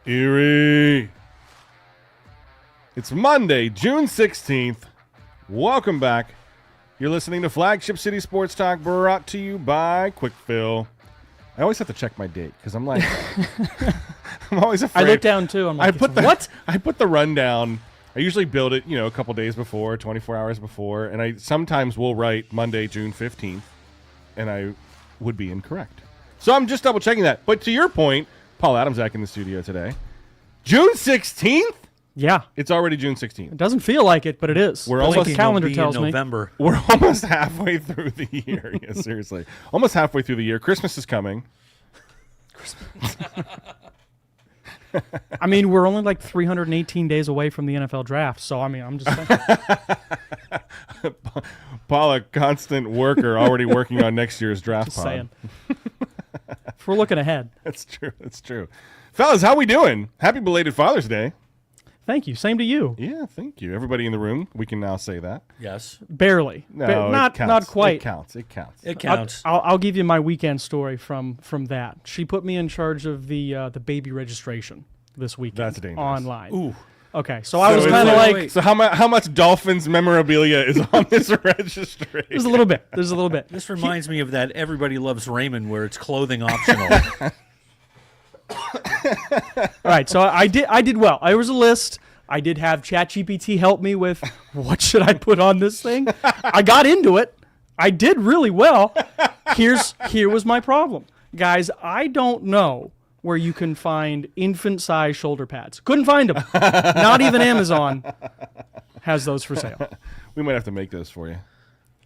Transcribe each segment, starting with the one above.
Erie. It's Monday, June 16th. Welcome back. You're listening to Flagship City Sports Talk, brought to you by Quick Fill. I always have to check my date because I'm like, I'm always afraid. I look down too. I'm like, what? I put the rundown. I usually build it, a couple days before, 24 hours before, and I sometimes will write Monday, June 15th, and I would be incorrect. So I'm just double checking that. But to your point, Paul Adams back in the studio today. June 16th? Yeah. It's already June 16th. It doesn't feel like it, but it is. We're That's almost what the calendar tells me. November. We're almost halfway through the year. Yeah, seriously. Almost halfway through the year. Christmas is coming. I mean, we're only like 318 days away from the NFL draft, so I'm just saying. Paul, a constant worker, already working on next year's draft Just pod. saying. If we're looking ahead. That's true. That's true. Fellas, how we doing? Happy belated Father's Day. Thank you. Same to you. Yeah, thank you. Everybody in the room, we can now say that. Yes. Barely. No, not quite. It counts. It counts. It counts. I'll give you my weekend story from that. She put me in charge of the baby registration this weekend. That's dangerous. Online. Ooh. Okay, so I was is kind of it- like, wait. So how much Dolphins memorabilia is on this registry? there's a little bit. There's a little bit. This reminds me of that Everybody Loves Raymond where it's clothing optional. All right, so I did well. There was a list. I did have ChatGPT help me with what should I put on this thing. I got into it. I did really well. Here was my problem. Guys, I don't know where you can find infant-size shoulder pads. Couldn't find them. Not even Amazon has those for sale. We might have to make those for you.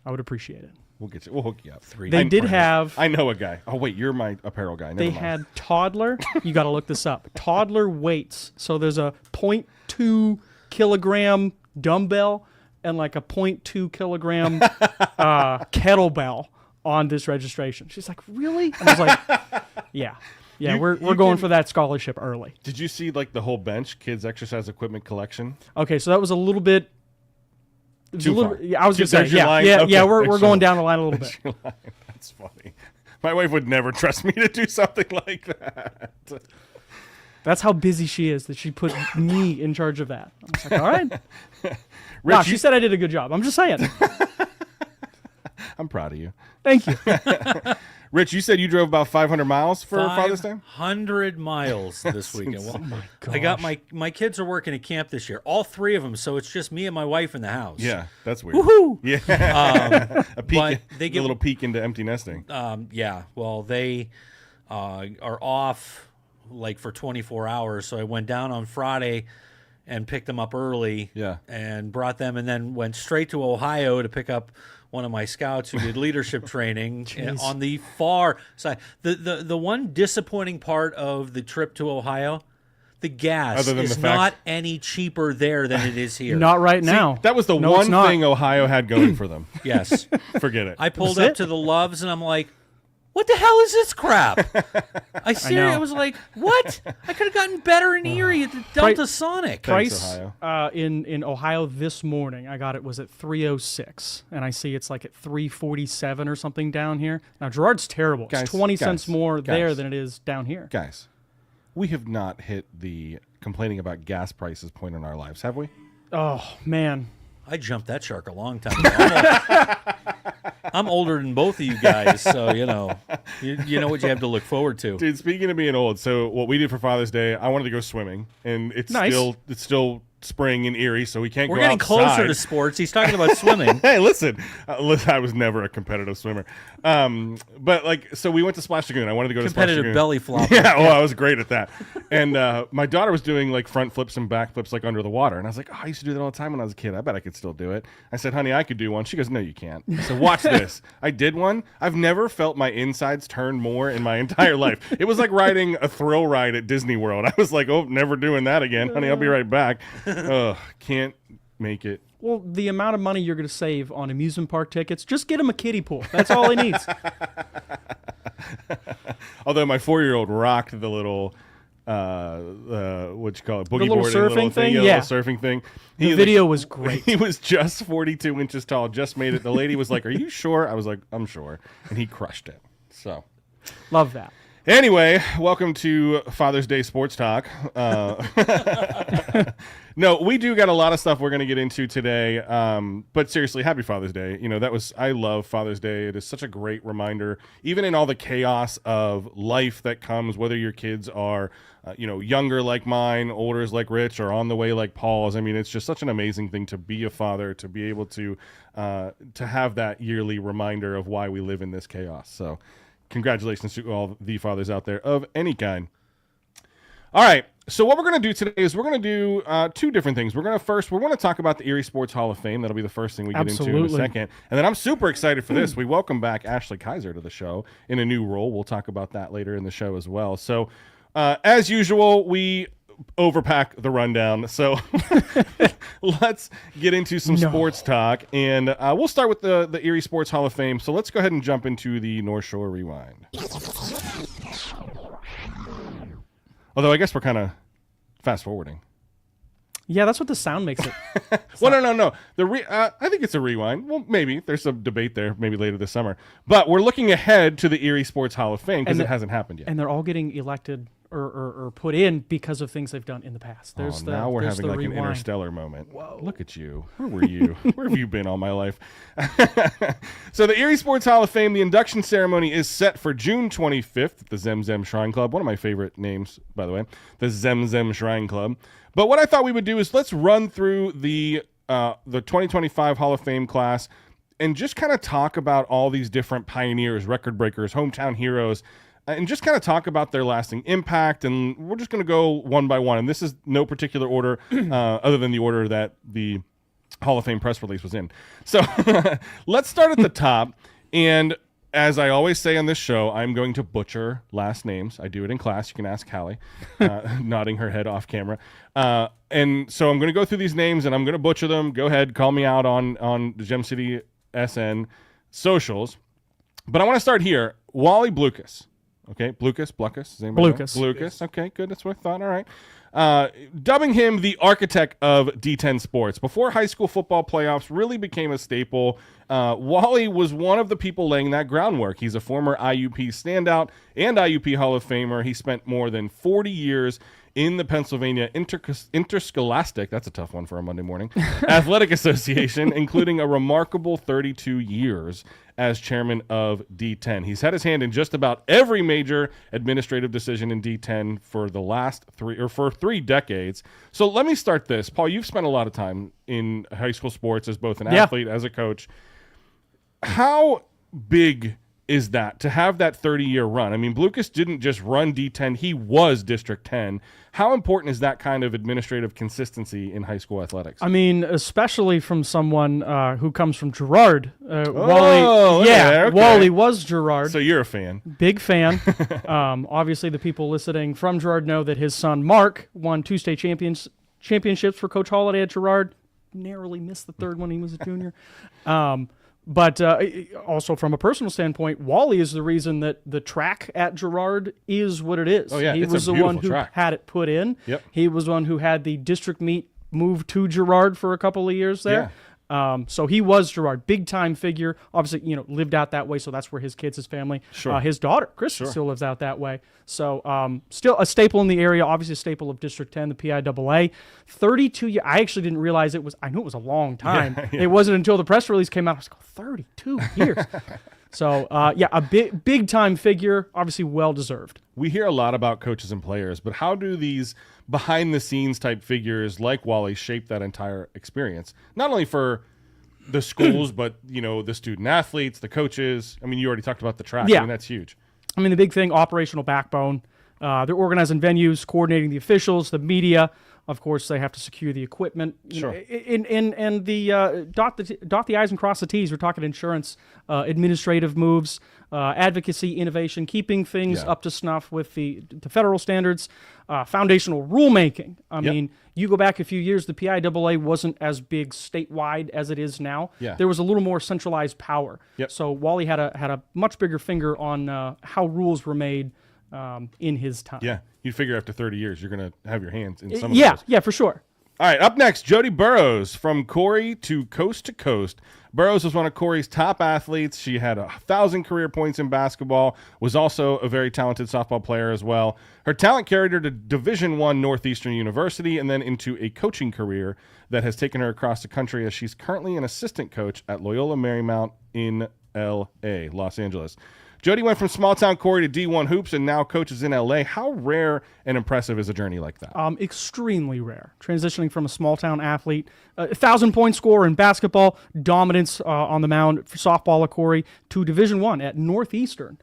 I would appreciate it. We'll hook you up. They did have... I know a guy. Oh wait, you're my apparel guy. Never They mind. had toddler. You got to look this up. Toddler weights. So there's a 0.2 kilogram dumbbell and like a 0.2 kilogram kettlebell on this registration. She's like, really? And I was like, yeah. We're going for that scholarship early. Did you see like the whole bench kids exercise equipment collection? Okay, so that was a little bit. Too far. Yeah, I was going to say, There's your line? yeah. Okay, We're there's going your down the line a little bit. That's funny. My wife would never trust me to do something like that. That's how busy she is that she put me in charge of that. I was like, all right. Rich, Wow, she said I did a good job. I'm just saying. I'm proud of you. Thank you. Rich, you said you drove about 500 miles for Father's Day? 500 miles this weekend. Well, Oh my I got gosh. my kids are working at camp this year. All three of them, so it's just me and my wife in the house. Yeah, that's weird. Woohoo! Yeah. A peek, but they a get- little peek into empty nesting. Yeah. Well, they are off like for 24 hours, so I went down on Friday and picked them up early. Yeah. And brought them, and then went straight to Ohio to pick up one of my scouts who did leadership training on the far side. The one disappointing part of the trip to Ohio, the gas Other than is the fact- not any cheaper there than it is here. Not right now. That was the No, it's one not. thing Ohio had going for them. Yes. Forget it. I pulled That's up it? to the Loves, and I'm like, what the hell is this crap? I know. was like, what? I could have gotten better in Erie at the Delta Sonic. Thanks, Price Ohio. in Ohio this morning, I got it was at 306, and I see it's like at 347 or something down here. Now Gerard's terrible. Guys, It's 20 cents more there guys. than it is down here. Guys, we have not hit the complaining about gas prices point in our lives, have we? Oh man, I jumped that shark a long time ago. I'm older than both of you guys, so you know what you have to look forward to. Dude, speaking of being old, so what we did for Father's Day, I wanted to go swimming, and it's Nice. still spring in Erie, so we can't We're go getting outside. closer to sports. He's talking about swimming. Hey, listen, I was never a competitive swimmer, but like, so we went to Splash Lagoon. I wanted to go to Splash Competitive Lagoon. belly flopper. Yeah, well, I was great at that. And my daughter was doing like front flips and back flips like under the water. And I was like, oh, I used to do that all the time when I was a kid. I bet I could still do it. I said, honey, I could do one. She goes, no, you can't. I said, watch this. I did one. I've never felt my insides turn more in my entire life. It was like riding a thrill ride at Disney World. I was like, oh, never doing that again. Honey, I'll be right back. Ugh, can't make it. well, the amount of money you're going to save on amusement park tickets, just get him a kiddie pool. That's all he needs. Although my 4-year-old rocked the little what you call it, boogie little board, surfing thing? yeah, Yeah. little surfing thing. The video was great. He was just 42 inches tall, just made it. The lady was like, "Are you sure?" I was like, "I'm sure," and he crushed it. So Love that. Anyway, welcome to Father's Day Sports Talk. No, we do got a lot of stuff we're going to get into today. But seriously, happy Father's Day. I love Father's Day. It is such a great reminder, even in all the chaos of life that comes, whether your kids are, younger like mine, older like Rich, or on the way like Paul's. I mean, it's just such an amazing thing to be a father, to be able to have that yearly reminder of why we live in this chaos. So congratulations to all the fathers out there of any kind. All right. So what we're going to do today is we're going to do two different things. We're going to talk about the Erie Sports Hall of Fame. That'll be the first thing we get into in a second. And then I'm super excited for this. We welcome back Ashley Kaiser to the show in a new role. We'll talk about that later in the show as well. So as usual, we overpack the rundown. So let's get into some sports talk. And we'll start with the Erie Sports Hall of Fame. So let's go ahead and jump into the North Shore Rewind. Although I guess we're kind of fast forwarding. Yeah, that's what the sound makes it. Well, no. I think it's a rewind. Well, maybe. There's some debate there, maybe later this summer. But we're looking ahead to the Erie Sports Hall of Fame because it hasn't happened yet. And they're all getting elected or put in because of things they've done in the past. Now we're having like rewind. an interstellar moment. Whoa. Look at you. Where were you? Where have you been all my life? So the Erie Sports Hall of Fame, the induction ceremony is set for June 25th at the Zemzem Shrine Club. One of my favorite names, by the way, the Zemzem Shrine Club. But what I thought we would do is let's run through the 2025 Hall of Fame class and just kind of talk about all these different pioneers, record breakers, hometown heroes, and just kind of talk about their lasting impact. And we're just going to go one by one. And this is no particular order other than the order that the Hall of Fame press release was in. So let's start at the top. And as I always say on this show, I'm going to butcher last names. I do it in class. You can ask Hallie, nodding her head off camera. And so I'm going to go through these names and I'm going to butcher them. Go ahead, call me out on the Gem City SN socials. But I want to start here. Wally Blucas. Okay, Blucas. Blucas. Okay, good. That's what I thought. All right. Dubbing him the architect of D10 sports. Before high school football playoffs really became a staple, Wally was one of the people laying that groundwork. He's a former IUP standout and IUP Hall of Famer. He spent more than 40 years in the Pennsylvania Interscholastic, that's a tough one for a Monday morning, Athletic Association, including a remarkable 32 years as chairman of D10. He's had his hand in just about every major administrative decision in D10 for the last 3 decades. So let me start this. Paul, you've spent a lot of time in high school sports as both an athlete, as a coach. How big is that to have that 30-year run? I mean, Blucas didn't just run D10, he was District 10. How important is that kind of administrative consistency in high school athletics? I mean, especially from someone who comes from Girard. Wally was Girard. So you're a fan. Big fan. Obviously, the people listening from Girard know that his son, Mark, won 2 state championships for Coach Holliday at Girard. Narrowly missed the third when he was a junior. But also from a personal standpoint, Wally is the reason that the track at Girard is what it is. Oh, yeah, he was the one who had it put in. Yep. He was the one who had the district meet moved to Girard for a couple of years there. So he was Girard, big time figure. Obviously, lived out that way, so that's where his kids, his family, his daughter, Kristen, still lives out that way. So still a staple in the area, obviously a staple of District 10, the PIAA. 32 years. I actually didn't realize it was. I knew it was a long time. It wasn't until the press release came out. I was like, 32 years. So a big time figure, obviously well deserved. We hear a lot about coaches and players, but how do these behind the scenes type figures like Wally shape that entire experience? Not only for the schools, but the student athletes, the coaches. I mean, you already talked about the track. Yeah. I mean, that's huge. I mean, the big thing, operational backbone. They're organizing venues, coordinating the officials, the media. Of course, they have to secure the equipment. And the dot the I's and cross the T's. We're talking insurance, administrative moves, advocacy, innovation, keeping things up to snuff with the federal standards, foundational rulemaking. I mean, you go back a few years, the PIAA wasn't as big statewide as it is now. Yeah. There was a little more centralized power. So Wally had a much bigger finger on how rules were made in his time. Yeah, you'd figure after 30 years, you're going to have your hands in some of those. Yeah, for sure. All right, up next, Jody Burrows, from Corey to Coast. Burrows was one of Corey's top athletes. She had 1,000 career points in basketball, was also a very talented softball player as well. Her talent carried her to Division I Northeastern University and then into a coaching career that has taken her across the country, as she's currently an assistant coach at Loyola Marymount in L.A., Los Angeles. Jody went from small-town Corey to D1 hoops and now coaches in L.A. How rare and impressive is a journey like that? Extremely rare. Transitioning from a small-town athlete, 1,000-point scorer in basketball, dominance on the mound for softball at Corey, to Division I at Northeastern.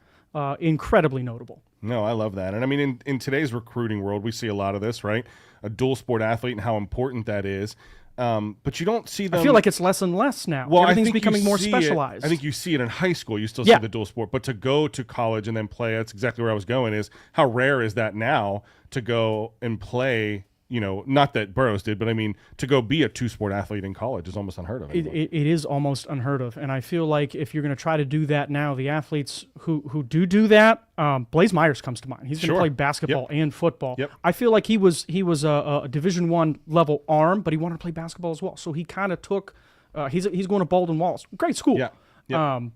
Incredibly notable. No, I love that. And I mean, in today's recruiting world, we see a lot of this, right? A dual-sport athlete and how important that is. But you don't see them. I feel like it's less and less now. Well, Everything's becoming more specialized. I think you see it in high school. You still see the dual sport. But to go to college and then play, that's exactly where I was going, is how rare is that now to go and play, not that Burrows did, but I mean, to go be a two-sport athlete in college is almost unheard of. It is almost unheard of. And I feel like if you're going to try to do that now, the athletes who do that, Blaze Myers comes to mind. He's going to play basketball and football. Yep. I feel like he was a Division I level arm, but he wanted to play basketball as well. So he kind of took he's going to Baldwin Wallace. Great school. Yeah. Yep.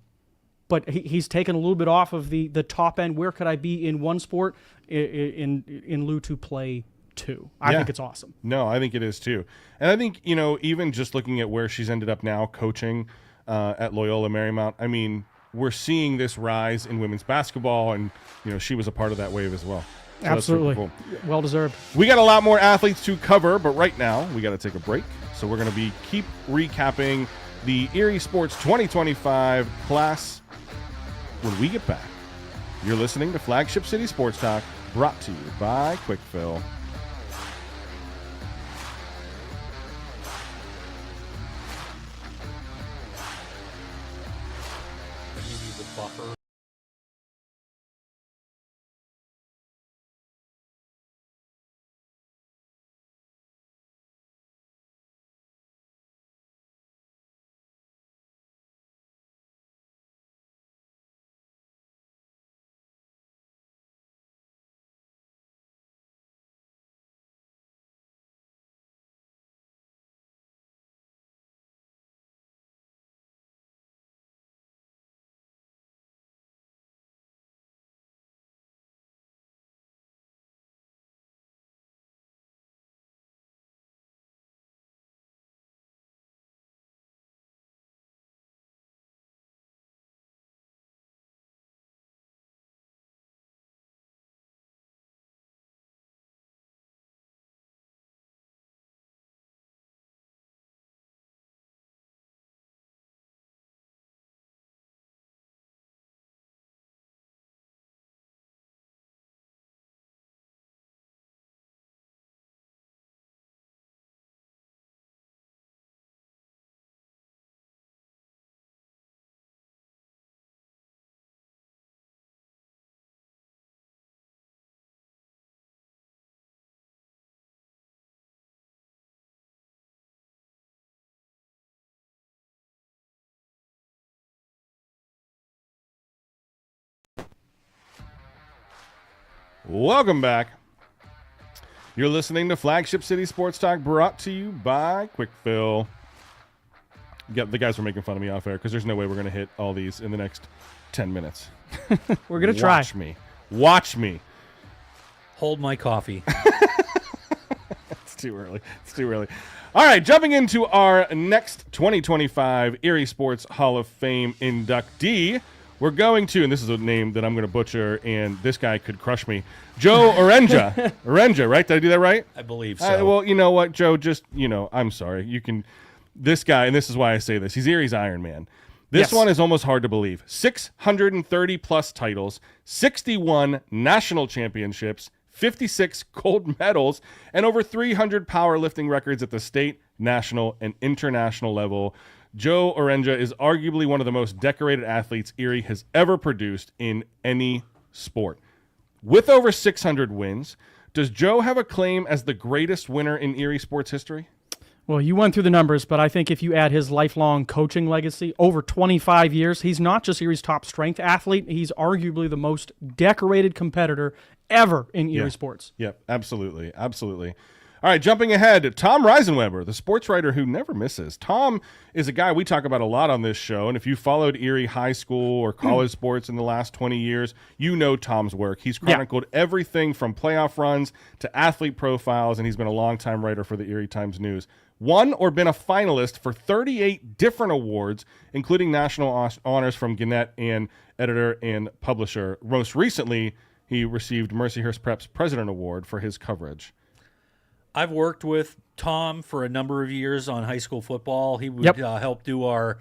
But he's taken a little bit off of the top end. Where could I be in one sport in lieu to play two? I think it's awesome. No, I think it is too. And I think, even just looking at where she's ended up now coaching at Loyola Marymount, I mean, we're seeing this rise in women's basketball, and, she was a part of that wave as well. So absolutely. Cool. Well deserved. We got a lot more athletes to cover, but right now we got to take a break. So we're going to keep recapping the Erie Sports 2025 class when we get back. You're listening to Flagship City Sports Talk, brought to you by Quick Fill. Welcome back. You're listening to Flagship City Sports Talk, brought to you by Quick Fill. Yeah, the guys were making fun of me off air because there's no way we're going to hit all these in the next 10 minutes. We're going to try. Watch me. Hold my coffee. It's too early. All right, jumping into our next 2025 Erie Sports Hall of Fame inductee. We're going to, and this is a name that I'm going to butcher, and this guy could crush me, Joe Orenja. Orenja, right? Did I do that right? I believe so. Well, you know what, Joe, I'm sorry. This guy, and this is why I say this, he's Erie's Iron Man. This one is almost hard to believe. 630-plus titles, 61 national championships, 56 gold medals, and over 300 powerlifting records at the state, national, and international level. Joe Orenja is arguably one of the most decorated athletes Erie has ever produced in any sport. With over 600 wins, does Joe have a claim as the greatest winner in Erie sports history? Well, you went through the numbers, but I think if you add his lifelong coaching legacy, over 25 years, he's not just Erie's top strength athlete, he's arguably the most decorated competitor ever in Erie sports. Yep, absolutely. All right, jumping ahead, Tom Reisenweber, the sports writer who never misses. Tom is a guy we talk about a lot on this show, and if you followed Erie high school or college sports in the last 20 years, you know Tom's work. He's chronicled everything from playoff runs to athlete profiles, and he's been a longtime writer for the Erie Times-News. Won or been a finalist for 38 different awards, including national honors from Gannett and editor and publisher. Most recently, he received Mercyhurst Prep's President Award for his coverage. I've worked with Tom for a number of years on high school football. He would help do our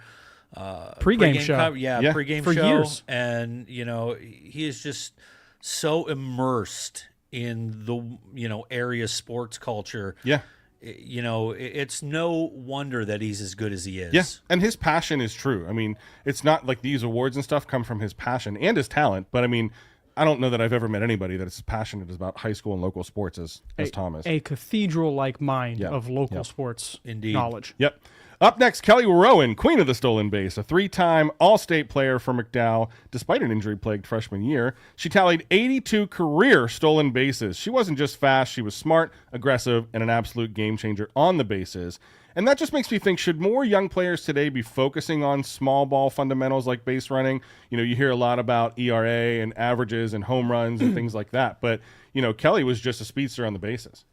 pregame show. Pregame for show. Years. And, he is just so immersed in the, area sports culture. Yeah. It's no wonder that he's as good as he is. Yeah, and his passion is true. I mean, it's not like these awards and stuff come from his passion and his talent, but I mean, I don't know that I've ever met anybody that is as passionate about high school and local sports as Tom is. A cathedral-like mind of local sports knowledge. Yep. Up next, Kelly Rowan, queen of the stolen base, a three-time All-State player for McDowell. Despite an injury-plagued freshman year, she tallied 82 career stolen bases. She wasn't just fast, she was smart, aggressive, and an absolute game-changer on the bases. And that just makes me think, should more young players today be focusing on small ball fundamentals like base running? You hear a lot about ERA and averages and home runs and things like that. But, Kelly was just a speedster on the bases.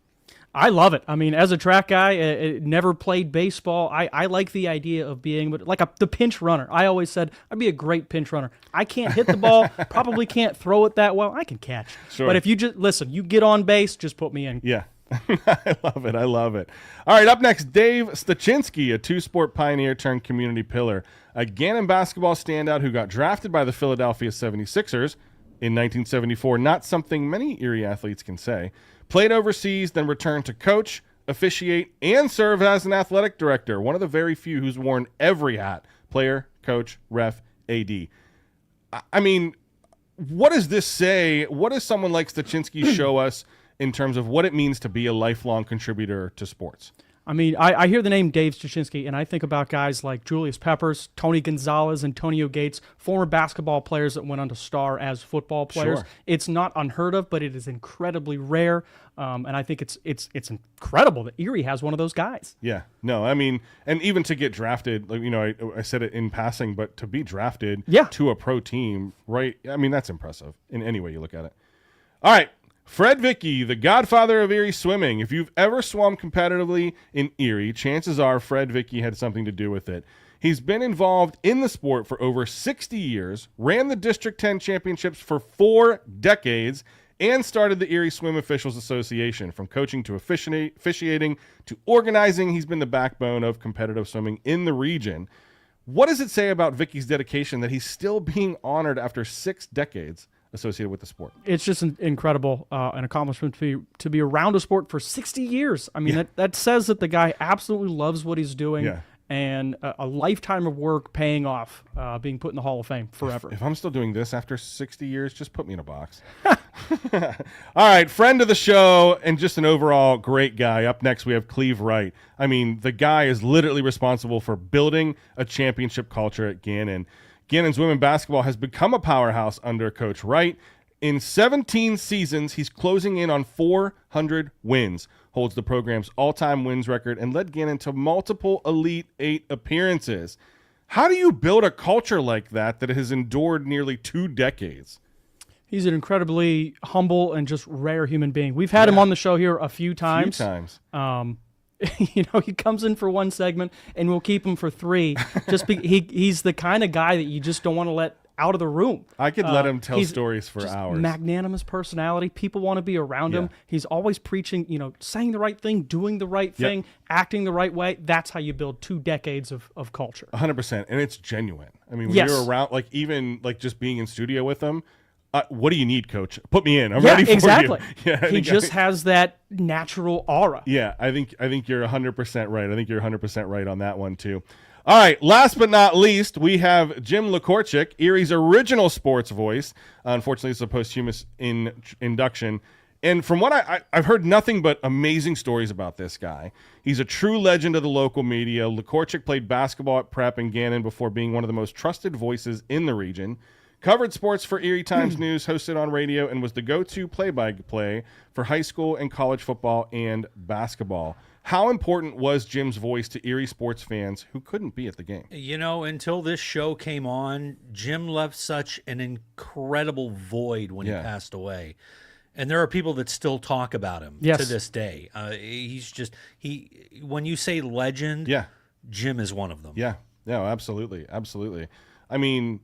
I love it. I mean, as a track guy, never played baseball. I like the idea of being like the pinch runner. I always said I'd be a great pinch runner. I can't hit the ball, probably can't throw it that well. I can catch. Sure. But if you just, listen, you get on base, just put me in. Yeah. I love it. I love it. All right, up next, Dave Stachinski, a two-sport pioneer turned community pillar. A Gannon basketball standout who got drafted by the Philadelphia 76ers in 1974. Not something many Erie athletes can say. Played overseas, then returned to coach, officiate, and serve as an athletic director. One of the very few who's worn every hat: player, coach, ref, AD. I mean, what does this say? What does someone like Stachinski show us in terms of what it means to be a lifelong contributor to sports? I mean, I hear the name Dave Stachinski, and I think about guys like Julius Peppers, Tony Gonzalez, Antonio Gates, former basketball players that went on to star as football players. Sure. It's not unheard of, but it is incredibly rare, and I think it's incredible that Erie has one of those guys. Yeah, no, I mean, and even to get drafted, like I said it in passing, but to be drafted to a pro team, right? I mean, that's impressive in any way you look at it. All right. Fred Vicky, the godfather of Erie swimming. If you've ever swum competitively in Erie, chances are Fred Vicky had something to do with it. He's been involved in the sport for over 60 years, ran the District 10 championships for 4 decades, and started the Erie Swim Officials Association. From coaching to officiating to organizing, he's been the backbone of competitive swimming in the region. What does it say about Vicky's dedication that he's still being honored after 6 decades associated with the sport? It's just incredible, an accomplishment to be around a sport for 60 years. I mean, that says that the guy absolutely loves what he's doing, and a lifetime of work paying off, being put in the Hall of Fame forever. If I'm still doing this after 60 years, just put me in a box. All right, friend of the show and just an overall great guy. Up next, we have Cleve Wright. I mean, the guy is literally responsible for building a championship culture at Gannon. Gannon's women basketball has become a powerhouse under Coach Wright. In 17 seasons, he's closing in on 400 wins, holds the program's all-time wins record, and led Gannon to multiple Elite Eight appearances. How do you build a culture like that has endured nearly 2 decades? He's an incredibly humble and just rare human being. We've had him on the show here a few times. He comes in for 1 segment, and we'll keep him for 3. He's the kind of guy that you just don't want to let out of the room. I could let him tell stories for hours. Magnanimous personality. People want to be around him. He's always preaching, saying the right thing, doing the right thing, acting the right way. That's how you build 2 decades of culture. 100%, and it's genuine. I mean, when you're around, even just being in studio with him, what do you need, Coach? Put me in. I'm ready for exactly. you. He just has that natural aura. Yeah, I think you're 100% right. I think you're 100% right on that one too. All right, last but not least, we have Jim Lekorchik, Erie's original sports voice. Unfortunately, it's a posthumous induction. And from what I've heard nothing but amazing stories about this guy. He's a true legend of the local media. Lekorchik played basketball at Prep and Gannon before being one of the most trusted voices in the region. Covered sports for Erie Times News, hosted on radio, and was the go-to play-by-play for high school and college football and basketball. How important was Jim's voice to Erie sports fans who couldn't be at the game? You know, until this show came on, Jim left such an incredible void when he passed away. And there are people that still talk about him to this day. When you say legend, Jim is one of them. Yeah, absolutely. Absolutely. I mean,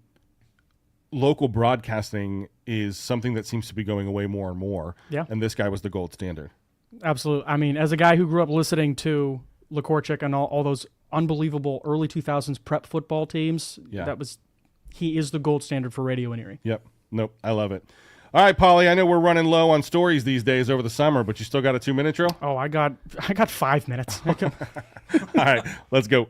local broadcasting is something that seems to be going away more and more. Yeah. And this guy was the gold standard. Absolutely. I mean, as a guy who grew up listening to LaCorchik and all those unbelievable early 2000s prep football teams, he is the gold standard for radio in Erie. Yep. Nope. I love it. All right, Paulie, I know we're running low on stories these days over the summer, but you still got a 2-minute drill? Oh, I got 5 minutes. All right, let's go.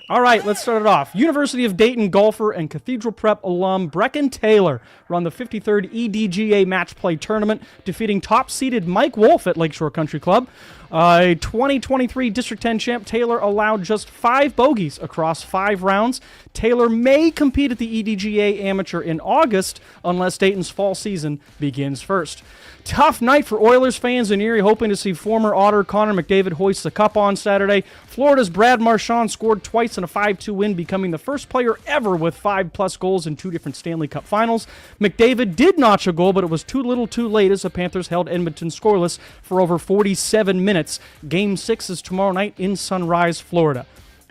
All right, let's start it off. University of Dayton golfer and Cathedral Prep alum Brecken Taylor run the 53rd EDGA Match Play Tournament, defeating top-seeded Mike Wolf at Lakeshore Country Club. 2023 District 10 champ Taylor allowed just 5 bogeys across 5 rounds. Taylor may compete at the EDGA Amateur in August unless Dayton's fall season begins first. Tough night for Oilers fans in Erie, hoping to see former Otter Connor McDavid hoist the cup on Saturday. Florida's Brad Marchand scored twice in a 5-2 win, becoming the first player ever with 5+ goals in 2 different Stanley Cup finals. McDavid did notch a goal, but it was too little too late as the Panthers held Edmonton scoreless for over 47 minutes. Game 6 is tomorrow night in Sunrise, Florida.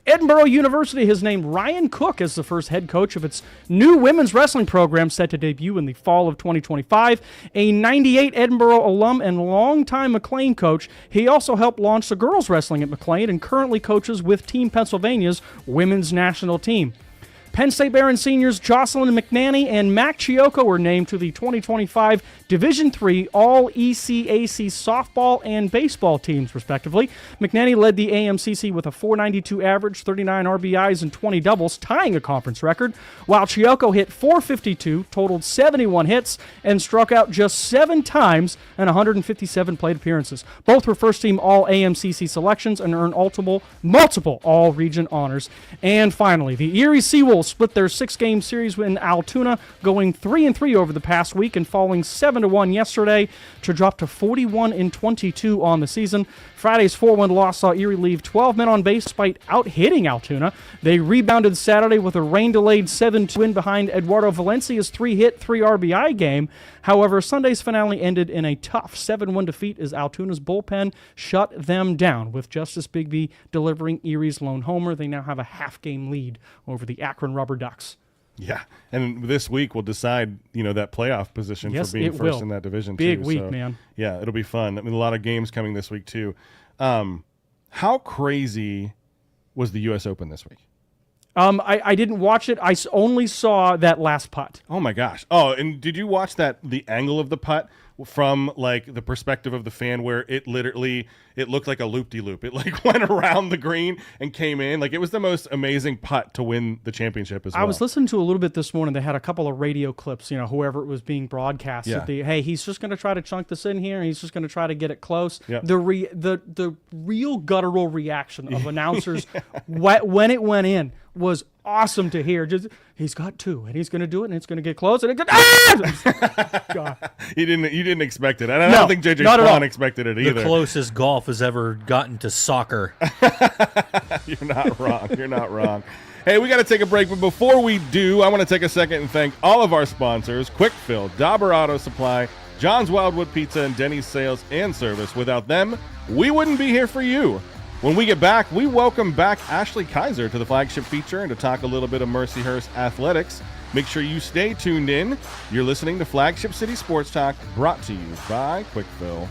Edinburgh University has named Ryan Cook as the first head coach of its new women's wrestling program set to debut in the fall of 2025. A 98 Edinburgh alum and longtime McLean coach, he also helped launch the girls wrestling at McLean and currently coaches with Team Pennsylvania's women's national team. Penn State Barron seniors Jocelyn McNanny and Mac Chioco were named to the 2025 Division III All-ECAC softball and baseball teams, respectively. McNanny led the AMCC with a .492 average, 39 RBIs, and 20 doubles, tying a conference record, while Chioco hit .452, totaled 71 hits, and struck out just 7 times in 157 plate appearances. Both were first-team All-AMCC selections and earned multiple All-Region honors. And finally, the Erie Seawolves split their 6-game series in Altoona, going 3-3 over the past week and falling 7-1 yesterday to drop to 41-22 on the season. Friday's 4-1 loss saw Erie leave 12 men on base despite out-hitting Altoona. They rebounded Saturday with a rain-delayed 7-2 win behind Eduardo Valencia's 3-hit, 3 RBI game. However, Sunday's finale ended in a tough 7-1 defeat as Altoona's bullpen shut them down, with Justice Bigby delivering Erie's lone homer. They now have a half-game lead over the Akron Rubber Ducks. Yeah, and this week will decide, that playoff position for being first in that division. Big too. week, So, man. Yeah, it'll be fun. I mean, a lot of games coming this week too. How crazy was the U.S. Open this week? I didn't watch it. I only saw that last putt. Oh my gosh! Oh, and did you watch the angle of the putt from like the perspective of the fan, where it looked like a loop-de-loop? It like went around the green and came in. Like, it was the most amazing putt to win the championship as well. I was listening to a little bit this morning. They had a couple of radio clips. Whoever it was being broadcast. Yeah. Hey, he's just going to try to chunk this in here. And he's just going to try to get it close. Yeah. The real guttural reaction of announcers when it went in was awesome to hear. Just, he's got 2, and he's going to do it, and it's going to get close, and it God. You didn't expect it. And I don't think JJ Spawn expected it either. The closest golf has ever gotten to soccer. You're not wrong. You're not wrong. Hey, we got to take a break, but before we do, I want to take a second and thank all of our sponsors: Quick Fill, Dauber Auto Supply, John's Wildwood Pizza, and Denny's Sales and Service. Without them, we wouldn't be here for you. When we get back, we welcome back Ashley Kaiser to the Flagship Feature and to talk a little bit of Mercyhurst athletics. Make sure you stay tuned in. You're listening to Flagship City Sports Talk, brought to you by Quick Fill.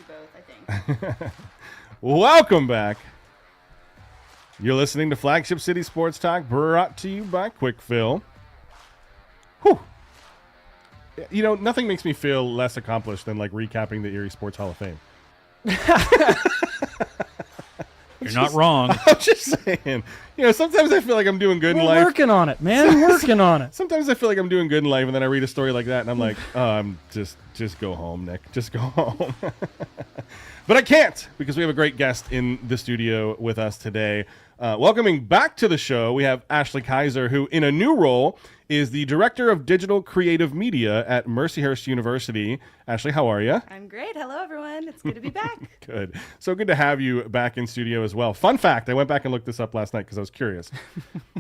both, I think. Welcome back. You're listening to Flagship City Sports Talk, brought to you by Quick Fill. Whew. You know, nothing makes me feel less accomplished than like recapping the Erie Sports Hall of Fame. You're not wrong. I'm just saying. You know, sometimes I feel like I'm doing good in We're life. working on it, man. Working on it. Sometimes I feel like I'm doing good in life, and then I read a story like that, and I'm like, just go home, Nick. Just go home. But I can't, because we have a great guest in the studio with us today. Welcoming back to the show, we have Ashley Kaiser, who, in a new role, is the Director of Digital Creative Media at Mercyhurst University. Ashley, how are you? I'm great. Hello, everyone. It's good to be back. Good. So good to have you back in studio as well. Fun fact, I went back and looked this up last night because I was curious.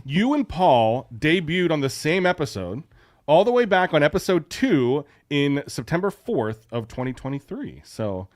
You and Paul debuted on the same episode, all the way back on episode 2 in September 4th of 2023. So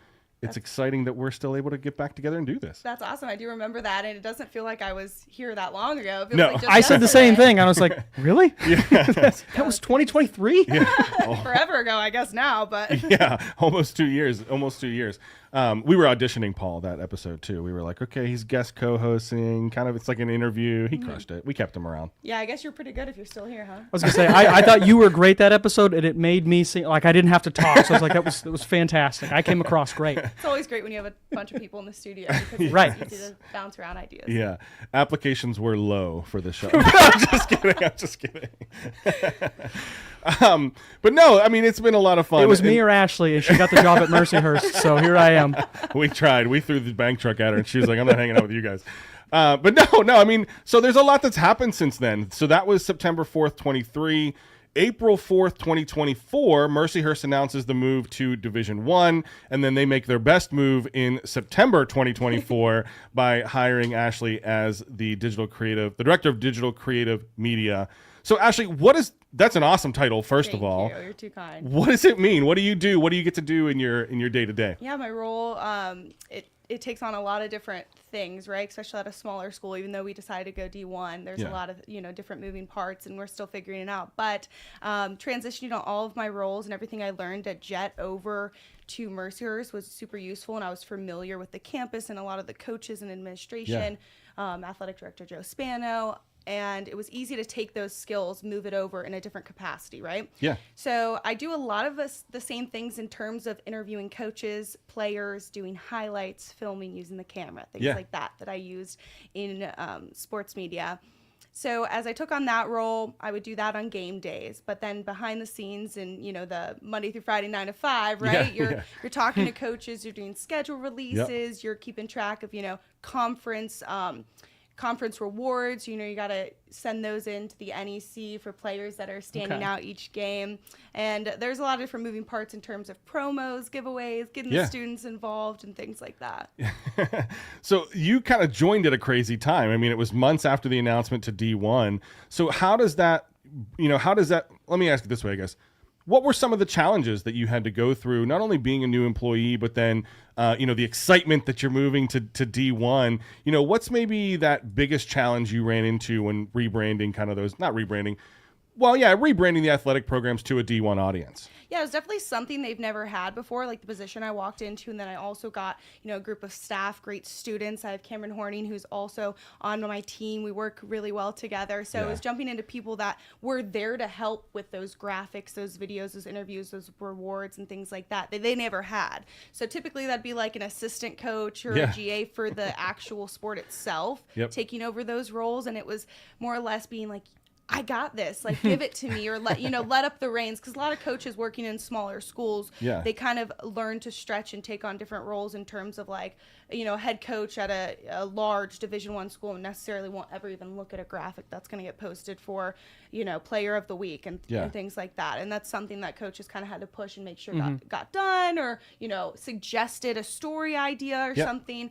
it's exciting that we're still able to get back together and do this. That's awesome. I do remember that, and it doesn't feel like I was here that long ago. It feels No. like just I said the same yesterday. thing. I was like, really? Yeah. That was 2023? Forever ago, I guess now, but Yeah, almost 2 years. Almost 2 years. We were auditioning Paul that episode too. We were like, okay, he's guest co-hosting. Kind of, it's like an interview. He crushed it. We kept him around. yeah, I guess you're pretty good if you're still here, huh? I was gonna say I thought you were great that episode, and it made me seem like I didn't have to talk. So I was like, that was fantastic. I came across great. It's always great when you have a bunch of people in the studio because it's Right. easy to bounce around ideas. Yeah, applications were low for the show. I'm just kidding. I'm just kidding. But no, I mean, it's been a lot of fun. It was me And or Ashley, and she got the job at Mercyhurst. So here I am. we tried. We threw the bank truck at her, and she was like, "I'm not hanging out with you guys." But no. I mean, so there's a lot that's happened since then. So that was September 4th, 23. April 4th, 2024, Mercyhurst announces the move to Division I, and then they make their best move in September 2024 by hiring Ashley as the Director of Digital Creative Media. So Ashley, that's an awesome title, first of all. Thank you. You're too kind. What does it mean? What do you do? What do you get to do in your day-to-day? Yeah, my role, it takes on a lot of different things, right? Especially at a smaller school, even though we decided to go D1, there's Yeah. a lot of, different moving parts, and we're still figuring it out. But transitioning all of my roles and everything I learned at Jet over to Mercyhurst was super useful, and I was familiar with the campus and a lot of the coaches and administration, athletic director Joe Spano. And it was easy to take those skills, move it over in a different capacity, right? Yeah. So I do a lot of the same things in terms of interviewing coaches, players, doing highlights, filming, using the camera, things like that I used in sports media. So as I took on that role, I would do that on game days. But then behind the scenes and, the Monday through Friday, 9 to 5, right? You're talking to coaches, you're doing schedule releases, you're keeping track of, conference rewards. You got to send those into the NEC for players that are standing out each game. And there's a lot of different moving parts in terms of promos, giveaways, getting the students involved and things like that. So you kind of joined at a crazy time. I mean, it was months after the announcement to D1. So how does that, let me ask it this way, I guess. What were some of the challenges that you had to go through, not only being a new employee, but then, the excitement that you're moving to D1? What's maybe that biggest challenge you ran into when rebranding rebranding the athletic programs to a D1 audience? Yeah, it was definitely something they've never had before, like the position I walked into. And then I also got, a group of staff, great students. I have Cameron Horning, who's also on my team. We work really well together. So it was jumping into people that were there to help with those graphics, those videos, those interviews, those rewards and things like that they never had. So typically that'd be like an assistant coach or a GA for the actual sport itself, taking over those roles. And it was more or less being like, I got this, like, give it to me, or let up the reins. Because a lot of coaches working in smaller schools, they kind of learn to stretch and take on different roles in terms of like, head coach at a large Division I school necessarily won't ever even look at a graphic that's going to get posted for, player of the week and things like that. And that's something that coaches kind of had to push and make sure got done, or, suggested a story idea or something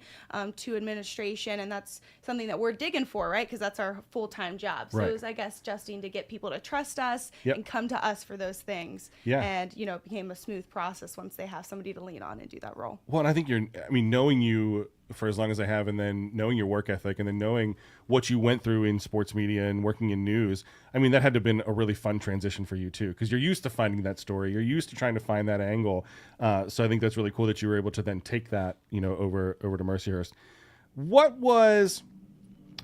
to administration. And that's something that we're digging for, right? Because that's our full-time job. So it was, I guess, adjusting to get people to trust us Yep. and come to us for those things. Yeah. And, it became a smooth process once they have somebody to lean on and do that role. Well, and I think knowing you for as long as I have, and then knowing your work ethic, and then knowing what you went through in sports media and working in news, I mean, that had to have been a really fun transition for you too, because you're used to finding that story. You're used to trying to find that angle. So I think that's really cool that you were able to then take that, over to Mercyhurst. What was...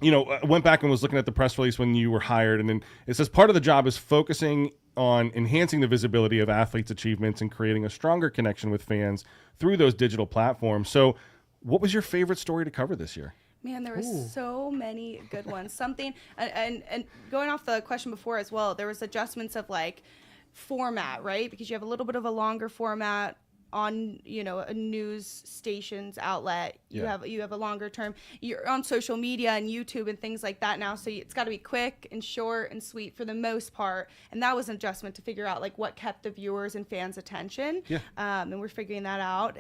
I went back and was looking at the press release when you were hired, and then it says part of the job is focusing on enhancing the visibility of athletes' achievements and creating a stronger connection with fans through those digital platforms. So what was your favorite story to cover this year? Man, there were so many good ones. Something, and going off the question before as well, there was adjustments of like format, right? Because you have a little bit of a longer format on a news station's outlet. You have a longer term. You're on social media and YouTube and things like that now, so it's got to be quick and short and sweet for the most part. And that was an adjustment to figure out like what kept the viewers and fans' attention. And we're figuring that out.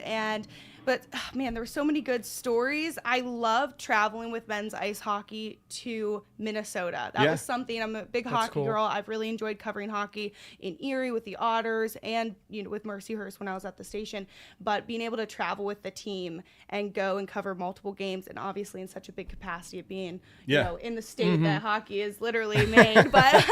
But man, there were so many good stories. I love traveling with men's ice hockey to Minnesota. That was something. I'm a big hockey girl. I've really enjoyed covering hockey in Erie with the Otters and with Mercyhurst when I was at the station. But being able to travel with the team and go and cover multiple games, and obviously in such a big capacity of being in the state that hockey is literally made. But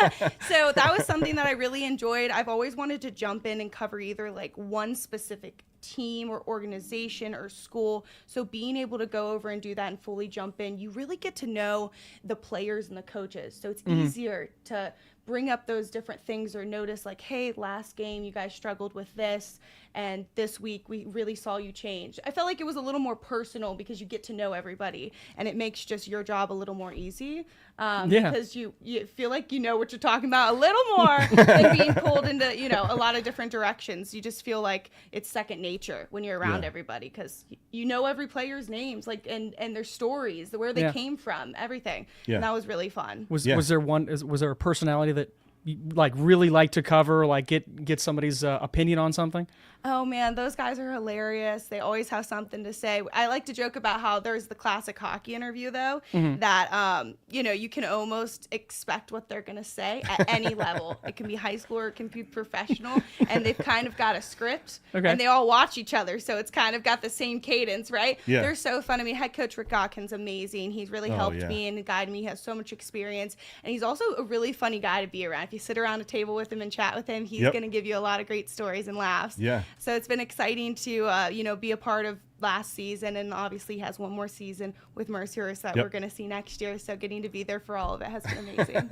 so that was something that I really enjoyed. I've always wanted to jump in and cover either like one specific team or organization or school. So being able to go over and do that and fully jump in, you really get to know the players and the coaches. So it's easier to bring up those different things or notice like, hey, last game you guys struggled with this, and this week we really saw you change. I felt like it was a little more personal because you get to know everybody, and it makes just your job a little more easy because you feel like you know what you're talking about a little more than being pulled into a lot of different directions. You just feel like it's second nature when you're around everybody because you know every player's names, like and their stories, where they came from, everything. And that was really fun. Was there a personality that you really like to cover, like get somebody's opinion on something? Oh man, those guys are hilarious. They always have something to say. I like to joke about how there's the classic hockey interview though, that you can almost expect what they're gonna say at any level. It can be high school or it can be professional, and they've kind of got a script, and they all watch each other, so it's kind of got the same cadence, right? Yeah. They're so fun. I mean, head coach Rick Godkin's amazing. He's really helped me and guided me. He has so much experience, and he's also a really funny guy to be around. If you sit around a table with him and chat with him, he's gonna give you a lot of great stories and laughs. Yeah. So it's been exciting to be a part of last season, and obviously has one more season with Mercyhurst that we're going to see next year. So getting to be there for all of it has been amazing.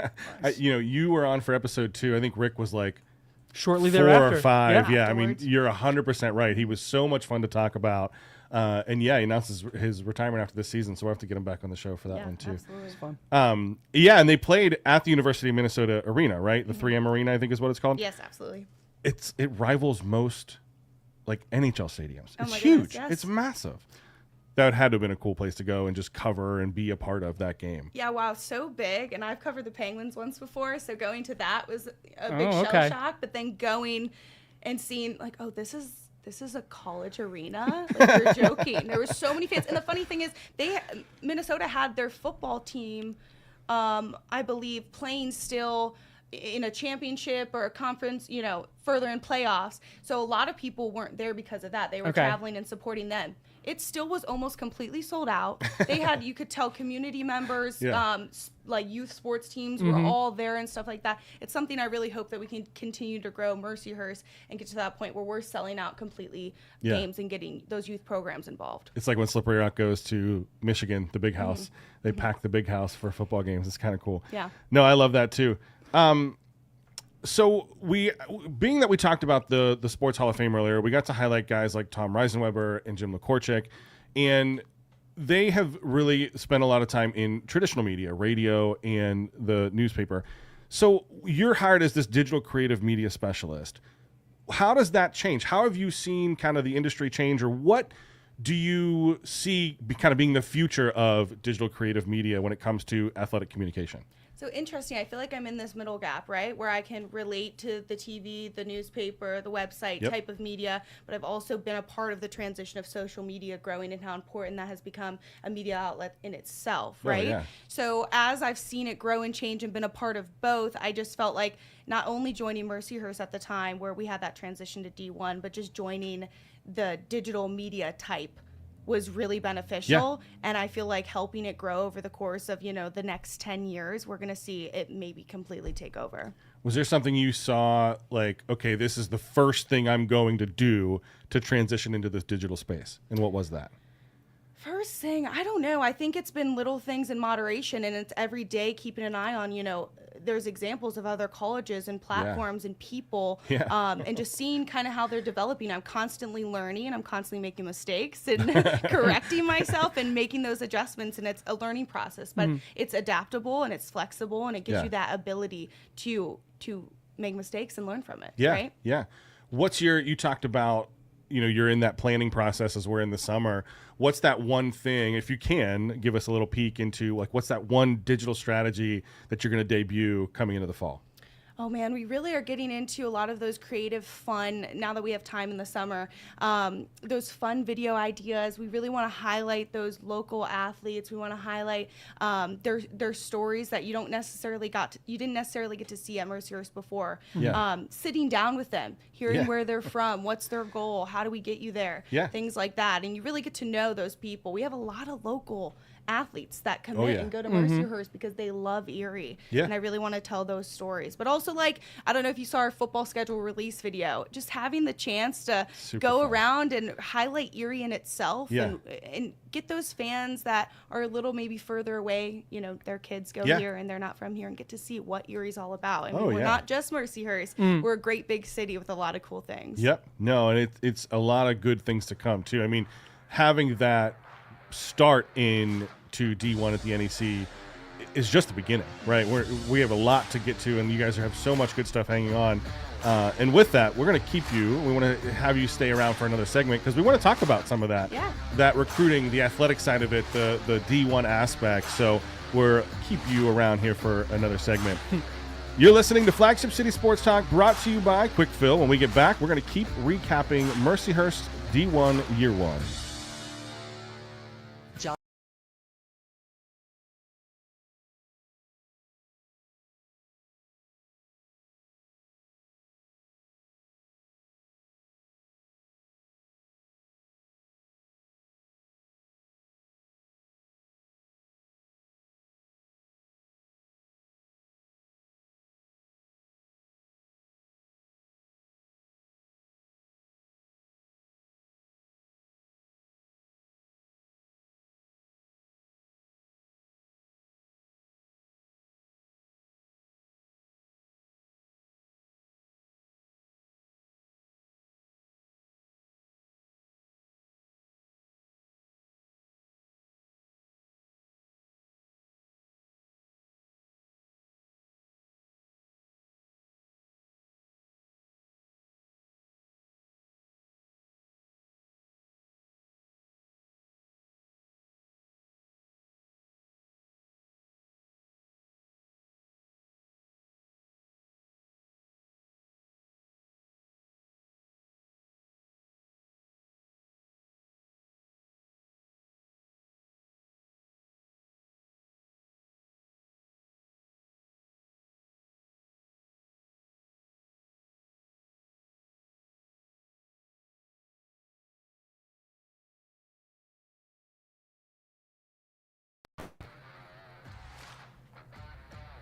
You were on for episode 2. I think Rick was like shortly 4 thereafter. or 5. Yeah, I afterwards. mean, you're 100% right. He was so much fun to talk about. And he announced his retirement after this season, so we'll have to get him back on the show for that one too. Absolutely. It's fun. And they played at the University of Minnesota Arena, right? The 3M Arena, I think is what it's called. Yes, absolutely. It rivals most like NHL stadiums. Oh it's my huge. goodness, yes. It's massive. That had to have been a cool place to go and just cover and be a part of that game. Yeah, wow, so big. And I've covered the Penguins once before, so going to that was a big shell shock. But then going and seeing like, oh, this is a college arena. Like, you're joking. There were so many fans, and the funny thing is, Minnesota had their football team, I believe, playing still in a championship or a conference, further in playoffs. So a lot of people weren't there because of that. They were traveling and supporting them. It still was almost completely sold out. They had, you could tell, community members, like youth sports teams were all there and stuff like that. It's something I really hope that we can continue to grow Mercyhurst and get to that point where we're selling out completely games and getting those youth programs involved. It's like when Slippery Rock goes to Michigan, the big house. They pack the big house for football games. It's kind of cool. Yeah. No, I love that too. So being that we talked about the Sports Hall of Fame earlier, we got to highlight guys like Tom Reisenweber and Jim LaCorchik, and they have really spent a lot of time in traditional media, radio and the newspaper. So you're hired as this digital creative media specialist. How does that change? How have you seen kind of the industry change, or what do you see kind of being the future of digital creative media when it comes to athletic communication? So interesting. I feel like I'm in this middle gap, right? Where I can relate to the TV, the newspaper, the website type of media, but I've also been a part of the transition of social media growing and how important that has become a media outlet in itself, right? yeah. So as I've seen it grow and change and been a part of both, I just felt like not only joining Mercyhurst at the time where we had that transition to D1, but just joining the digital media type was really beneficial. And I feel like helping it grow over the course of, the next 10 years, we're going to see it maybe completely take over. Was there something you saw like, okay, this is the first thing I'm going to do to transition into this digital space? And what was that? First thing, I don't know. I think it's been little things in moderation, and it's every day keeping an eye on, there's examples of other colleges and platforms and people, and just seeing kind of how they're developing. I'm constantly learning, and I'm constantly making mistakes and correcting myself and making those adjustments, and it's a learning process, but it's adaptable and it's flexible, and it gives you that ability to make mistakes and learn from it, right? Yeah. You talked about, you're in that planning process as we're in the summer. What's that one thing, if you can, give us a little peek into, like, what's that one digital strategy that you're going to debut coming into the fall? Oh man, we really are getting into a lot of those creative, fun, now that we have time in the summer, those fun video ideas. We really want to highlight those local athletes. We want to highlight their stories that you didn't necessarily get to see at Mercyhurst before. Sitting down with them, hearing where they're from, what's their goal, how do we get you there, things like that. And you really get to know those people. We have a lot of local athletes that commit and go to Mercyhurst because they love Erie. And I really want to tell those stories. But also, like, I don't know if you saw our football schedule release video, just having the chance to go around and highlight Erie in itself and get those fans that are a little maybe further away, their kids go here and they're not from here, and get to see what Erie's all about. I mean, we're not just Mercyhurst. We're a great big city with a lot of cool things. No, and it's a lot of good things to come too. I mean, having that start in to D1 at the NEC is just the beginning, right? We have a lot to get to, and you guys have so much good stuff hanging on. And with that, we're going to keep you. We want to have you stay around for another segment because we want to talk about some of that, that recruiting, the athletic side of it, the D1 aspect. So we'll keep you around here for another segment. You're listening to Flagship City Sports Talk, brought to you by Quick Fill. When we get back, we're going to keep recapping Mercyhurst D1 Year 1.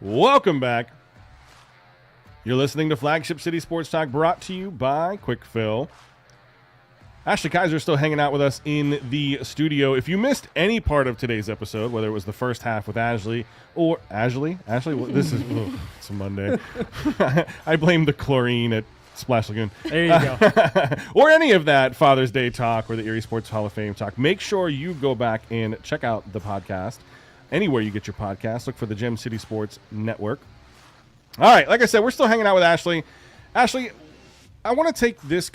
Welcome back. You're listening to Flagship City Sports Talk, brought to you by Quick Fill. Ashley Kaiser is still hanging out with us in the studio. If you missed any part of today's episode, whether it was the first half with Ashley, this is it's a Monday. I blame the chlorine at Splash Lagoon. There you go. Or any of that Father's Day talk or the Erie Sports Hall of Fame talk. Make sure you go back and check out the podcast. Anywhere you get your podcast, look for the Gem City Sports Network. All right, like I said, we're still hanging out with Ashley. Ashley, I want to take this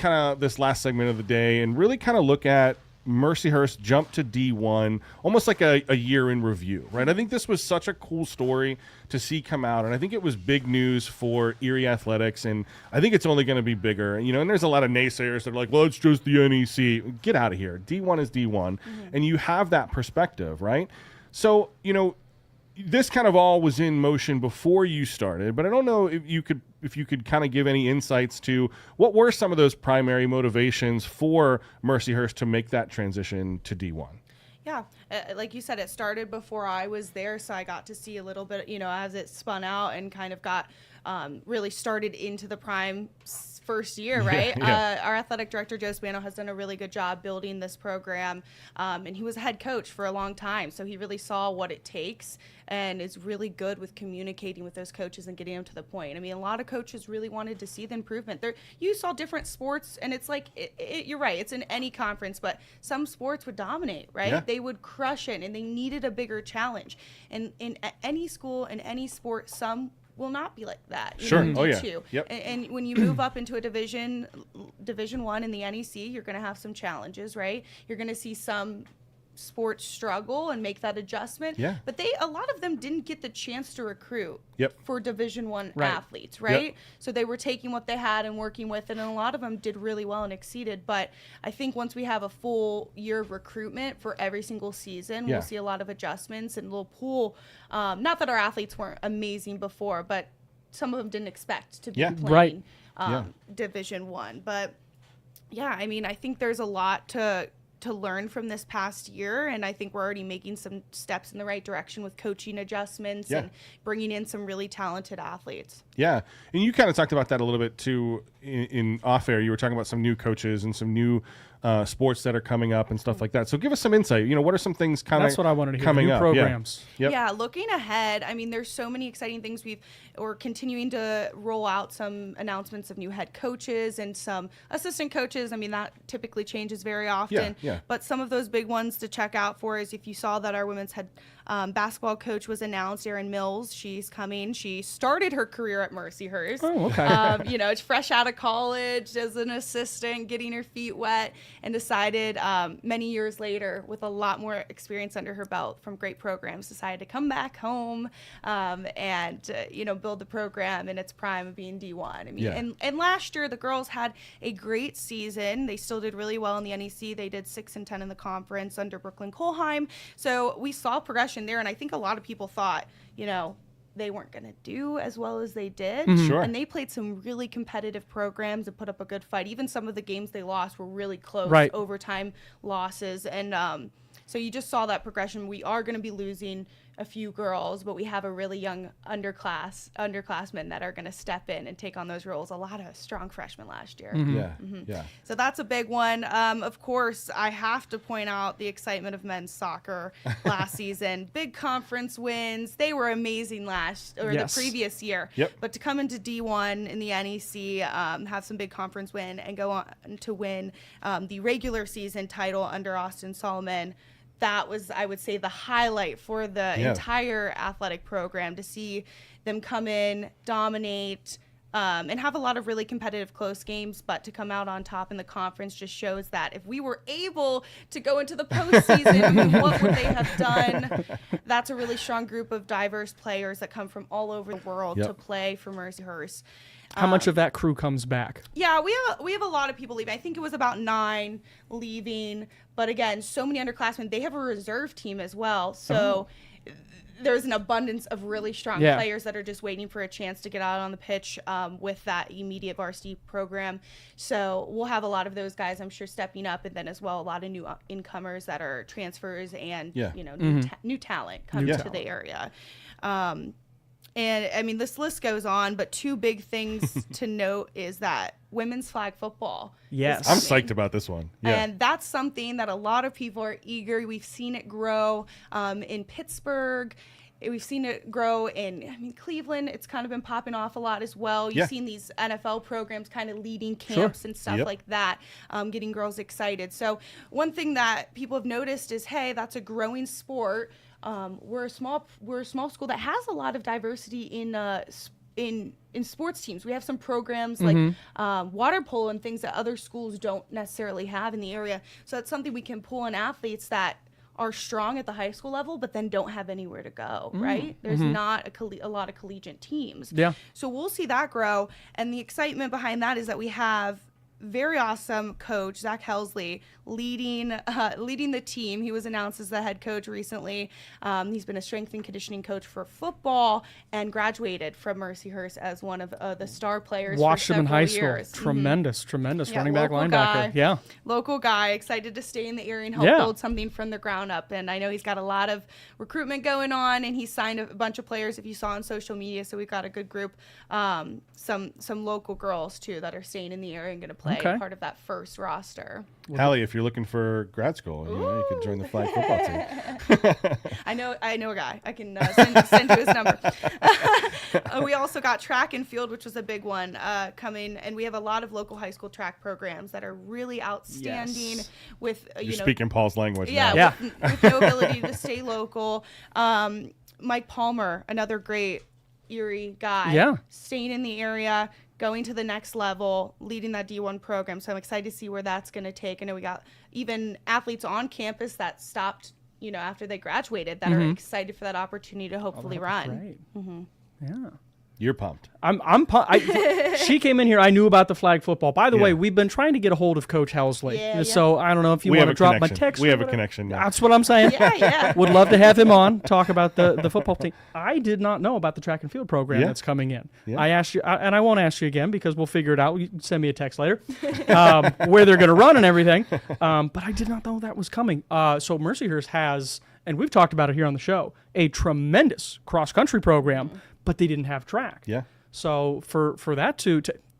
last segment of the day and really kind of look at Mercyhurst jumped to D1, almost like a year in review, right? I think this was such a cool story to see come out, and I think it was big news for Erie athletics, and I think it's only going to be bigger. You know, and there's a lot of naysayers that are like, well, it's just the NEC. Get out of here. D1 is D1, and you have that perspective, right? So, you know, this kind of all was in motion before you started, but I don't know if you could kind of give any insights to what were some of those primary motivations for Mercyhurst to make that transition to D1. Yeah, like you said, it started before I was there, so I got to see a little bit, you know, as it spun out and kind of got really started into the prime first year, right? Our athletic director, Joe Spano, has done a really good job building this program, and he was a head coach for a long time, so he really saw what it takes and is really good with communicating with those coaches and getting them to the point. I mean, a lot of coaches really wanted to see the improvement. You saw different sports, and it's like, you're right, it's in any conference, but some sports would dominate, right? Yeah. They would crush it, and they needed a bigger challenge. And in any school, in any sport, some will not be like that. You Sure. know, Oh, yeah. D2. Yep. And when you move up into a Division 1 in the NEC, you're going to have some challenges, right? You're going to see some sports struggle and make that adjustment. Yeah. But a lot of them didn't get the chance to recruit for Division 1 Right. athletes, right? Yep. So they were taking what they had and working with it, and a lot of them did really well and exceeded. But I think once we have a full year of recruitment for every single season, Yeah. we'll see a lot of adjustments, and we'll pull, not that our athletes weren't amazing before, but some of them didn't expect to be Yeah. playing Right. Division 1. But yeah, I mean, I think there's a lot to learn from this past year, and I think we're already making some steps in the right direction with coaching adjustments and bringing in some really talented athletes. Yeah, and you kind of talked about that a little bit too in off air. You were talking about some new coaches and some new sports that are coming up and stuff like that. So give us some insight. You know, what are some things kind of That's what I wanted to hear. coming New up? programs. Yeah. Yep. Yeah, looking ahead, I mean, there's so many exciting things. We're continuing to roll out some announcements of new head coaches and some assistant coaches. I mean, that typically changes very often. Yeah. But some of those big ones to check out for is if you saw that our women's head basketball coach was announced, Erin Mills. She's coming. She started her career at Mercyhurst. Oh, okay. You know, it's fresh out of college as an assistant, getting her feet wet, and decided many years later, with a lot more experience under her belt from great programs, decided to come back home and you know, build the program in its prime of being D1. I mean, and last year the girls had a great season. They still did really well in the NEC. They did 6-10 in the conference under Brooklyn Kohlheim. So we saw progression there, and I think a lot of people thought, you know, they weren't going to do as well as they did. Sure. And they played some really competitive programs and put up a good fight. Even some of the games they lost were really close, overtime losses. And so you just saw that progression. We are going to be losing a few girls, but we have a really young underclassmen that are going to step in and take on those roles. A lot of strong freshmen last year. Yeah. So that's a big one. Of course, I have to point out the excitement of men's soccer last season. Big conference wins. They were amazing the previous year. Yep. But to come into D1 in the NEC, have some big conference win, and go on to win the regular season title under Austin Solomon, that was, I would say, the highlight for the entire athletic program, to see them come in, dominate, and have a lot of really competitive close games, but to come out on top in the conference just shows that if we were able to go into the postseason, I mean, what would they have done? That's a really strong group of diverse players that come from all over the world to play for Mercyhurst. How much of that crew comes back? Yeah, we have a lot of people leaving. I think it was about 9 leaving, but again, so many underclassmen. They have a reserve team as well, so there's an abundance of really strong players that are just waiting for a chance to get out on the pitch with that immediate varsity program. So we'll have a lot of those guys, I'm sure, stepping up, and then as well a lot of new incomers that are transfers and you know, new talent coming to the area. And I mean, this list goes on, but 2 big things to note is that women's flag football. Yes. I'm psyched about this one. Yeah. And that's something that a lot of people are eager. We've seen it grow in Pittsburgh. We've seen it grow in, Cleveland. It's kind of been popping off a lot as well. You've seen these NFL programs kind of leading camps and stuff like that, getting girls excited. So one thing that people have noticed is, hey, that's a growing sport. We're a small school that has a lot of diversity in in sports teams. We have some programs like water polo and things that other schools don't necessarily have in the area. So that's something we can pull in athletes that are strong at the high school level, but then don't have anywhere to go, right? There's not a lot of collegiate teams. Yeah. So we'll see that grow. And the excitement behind that is that we have very awesome coach, Zach Helsley, leading the team. He was announced as the head coach recently. He's been a strength and conditioning coach for football and graduated from Mercyhurst as one of the star players Watched for him in several high years. school. Tremendous Yeah, running back, local linebacker. guy. Local guy, excited to stay in the area and help build something from the ground up. And I know he's got a lot of recruitment going on, and he signed a bunch of players, if you saw on social media. So we've got a good group, some local girls too that are staying in the area and going to play part of that first roster. Hallie, if you're looking for grad school, you could join the flag football team. I know a guy. I can send you his number. We also got track and field, which was a big one coming, and we have a lot of local high school track programs that are really outstanding. With You're speaking Paul's language. Yeah, with no ability to stay local. Mike Palmer, another great Erie guy, staying in the area, going to the next level, leading that D1 program. So I'm excited to see where that's going to take. I know we got even athletes on campus that stopped, after they graduated that are excited for that opportunity to hopefully run. Great. Yeah. You're pumped. I'm pumped. She came in here. I knew about the flag football. By the way, we've been trying to get a hold of Coach Helsley. So I don't know if you want to drop my text. We have a connection. Yeah. That's what I'm saying. Would love to have him on, talk about the football team. I did not know about the track and field program that's coming in. I asked you, and I won't ask you again because we'll figure it out. You can send me a text later where they're going to run and everything. But I did not know that was coming. So Mercyhurst has, and we've talked about it here on the show, a tremendous cross-country program, but they didn't have track. Yeah. So for that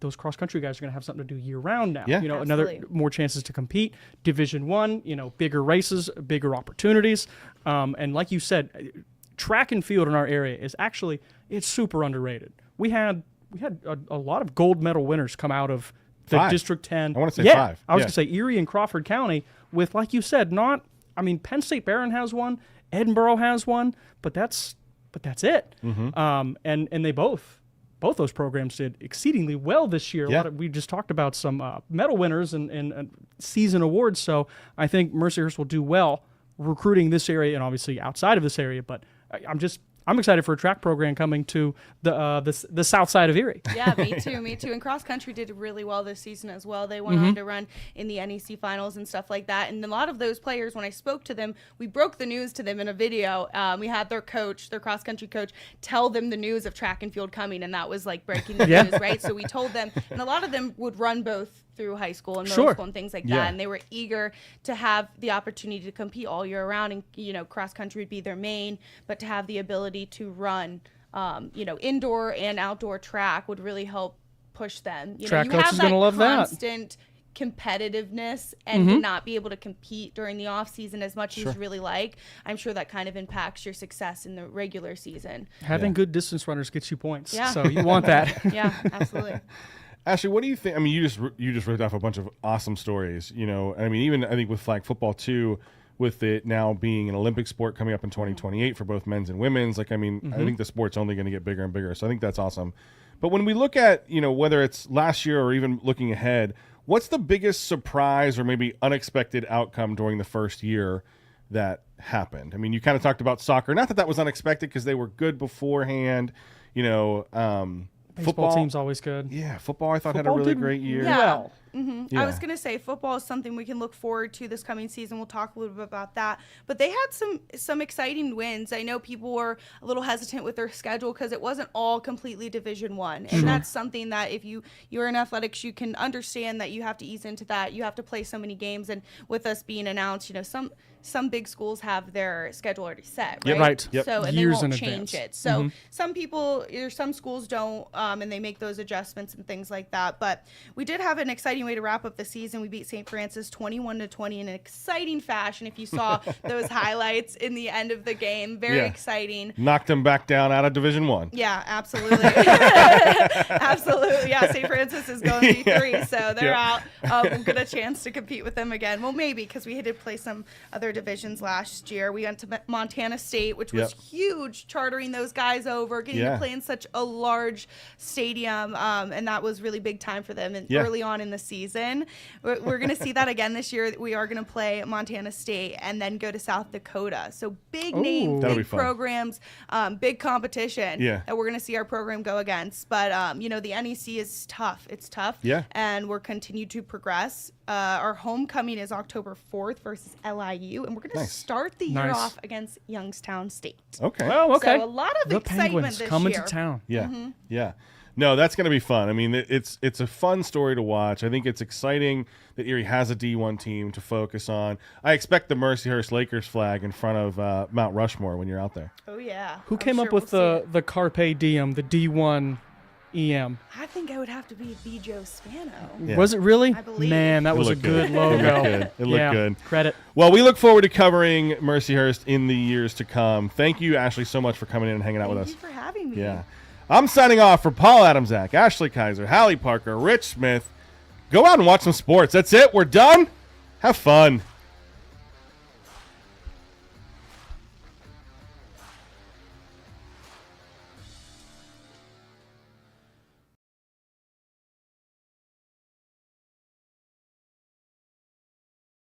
those cross-country guys are going to have something to do year-round now. Yeah. Another more chances to compete. Division I, bigger races, bigger opportunities. And like you said, track and field in our area is actually, it's super underrated. We had a lot of gold medal winners come out of the 5. District 10. I want to say 5. I was going to say Erie and Crawford County with, like you said, Penn State Barron has one, Edinburgh has one, but that's it. And they both those programs did exceedingly well this year. We just talked about some medal winners and season awards. So I think Mercyhurst will do well recruiting this area and obviously outside of this area. But I'm excited for a track program coming to the south side of Erie. Yeah, me too. And cross country did really well this season as well. They went on to run in the NEC finals and stuff like that. And a lot of those players, when I spoke to them, we broke the news to them in a video. We had their cross country coach, tell them the news of track and field coming, and that was like breaking the news, right? So we told them, and a lot of them would run both through high school and middle school and things like that, and they were eager to have the opportunity to compete all year round, and cross country would be their main, but to have the ability to run indoor and outdoor track would really help push them. Track coach is gonna love that constant competitiveness and to not be able to compete during the off season as much as you really like. I'm sure that kind of impacts your success in the regular season. Having good distance runners gets you points, so you want that. Yeah, absolutely. Ashley, what do you think? I mean, you just ripped off a bunch of awesome stories. I mean, even I think with flag football too, with it now being an Olympic sport coming up in 2028 for both men's and women's. I think the sport's only going to get bigger and bigger. So I think that's awesome. But when we look at whether it's last year or even looking ahead, what's the biggest surprise or maybe unexpected outcome during the first year that happened? I mean, you kind of talked about soccer. Not that was unexpected because they were good beforehand. Baseball team's always good. Yeah, football I thought had a really great year. Well. I was going to say football is something we can look forward to this coming season. We'll talk a little bit about that. But they had some exciting wins. I know people were a little hesitant with their schedule because it wasn't all completely Division I. And that's something that if you're in athletics, you can understand that you have to ease into that. You have to play so many games. And with us being announced, some big schools have their schedule already set, right? Right. Yep. So and Years they won't in change advance. it. So some schools don't, and they make those adjustments and things like that. But we did have an exciting exciting way to wrap up the season. We beat St. Francis 21-20 in an exciting fashion. If you saw those highlights in the end of the game, very exciting. Knocked them back down out of Division 1. Yeah, absolutely. Absolutely. Yeah, St. Francis is going D3, so they're out. We'll get a chance to compete with them again. Well, maybe, because we had to play some other divisions last year. We went to Montana State, which was huge, chartering those guys over, getting to play in such a large stadium, and that was really big time for them early on in the season. We're going to see that again this year. We are going to play Montana State and then go to South Dakota. So big name, big programs, big competition that we're going to see our program go against. But, you know, the NEC is tough. It's tough. Yeah. And we're continued to progress. Our homecoming is October 4th versus LIU, and we're going to start the year off against Youngstown State. Okay. Oh, okay. So a lot of the excitement Penguins this coming year. to town. Yeah. Yeah. No, that's going to be fun. I mean, it's a fun story to watch. I think it's exciting that Erie has a D1 team to focus on. I expect the Mercyhurst Lakers flag in front of Mount Rushmore when you're out there. Oh, yeah. Who came up with the Carpe Diem, the D1 EM? I think I would have to be Joe Spano. Yeah. Was it really? I believe. Man, that was a good logo. It looked good. Credit. Well, we look forward to covering Mercyhurst in the years to come. Thank you, Ashley, so much for coming in and hanging out with us. Thank you for having me. Yeah. I'm signing off for Paul Adamzak, Ashley Kaiser, Hallie Parker, Rich Smith. Go out and watch some sports. That's it. We're done. Have fun.